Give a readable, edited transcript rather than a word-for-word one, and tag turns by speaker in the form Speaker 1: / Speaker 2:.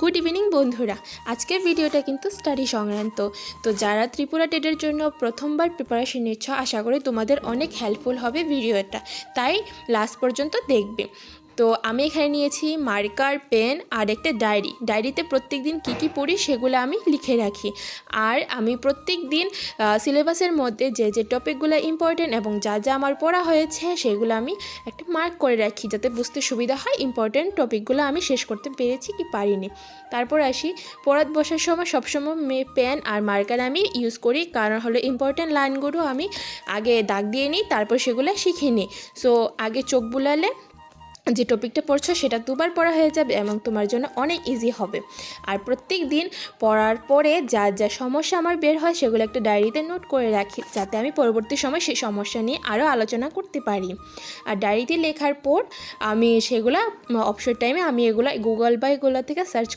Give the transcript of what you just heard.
Speaker 1: Good evening বন্ধুরা। আজকের ভিডিওটা কিন্তু স্টাডি সংক্রান্ত। তো যারা ত্রিপুরা টেটের জন্য প্রথমবার প্রিপারেশন নিচ্ছ, আশা করি তোমাদের অনেক হেল্পফুল হবে ভিডিওটা, তাই লাস্ট পর্যন্ত দেখবে। তো আমি এখানে নিয়েছি মার্কার, পেন আর একটা ডায়েরিতে প্রত্যেক দিন কী কী পড়ি সেগুলো আমি লিখে রাখি। আর আমি প্রত্যেক দিন সিলেবাসের মধ্যে যে টপিকগুলো ইম্পর্টেন্ট এবং যা যা আমার পড়া হয়েছে সেগুলো আমি একটা মার্ক করে রাখি, যাতে বুঝতে সুবিধা হয় ইম্পর্টেন্ট টপিকগুলো আমি শেষ করতে পেরেছি কি পারিনি। তারপর আসি, পড়াতে বসার সময় সবসময় পেন আর মার্কার আমি ইউজ করি, কারণ হলো ইম্পর্টেন্ট লাইনগুলো আমি আগে দাগ দিয়ে নিই, তারপর সেগুলো শিখে নিই। সো আগে চোখ বুলালে যে টপিকটা পড়ছো সেটা দুবার পড়া হয়ে যাবে এবং তোমার জন্য অনেক ইজি হবে। আর প্রত্যেক দিন পড়ার পরে যা যা সমস্যা আমার বের হয় সেগুলো একটা ডায়েরিতে নোট করে রাখি, যাতে আমি পরবর্তী সময় সেই সমস্যা নিয়ে আরও আলোচনা করতে পারি। আর ডায়েরিতে লেখার পর আমি সেগুলো অবসর টাইমে আমি এগুলো গুগল বা এগুলো থেকে সার্চ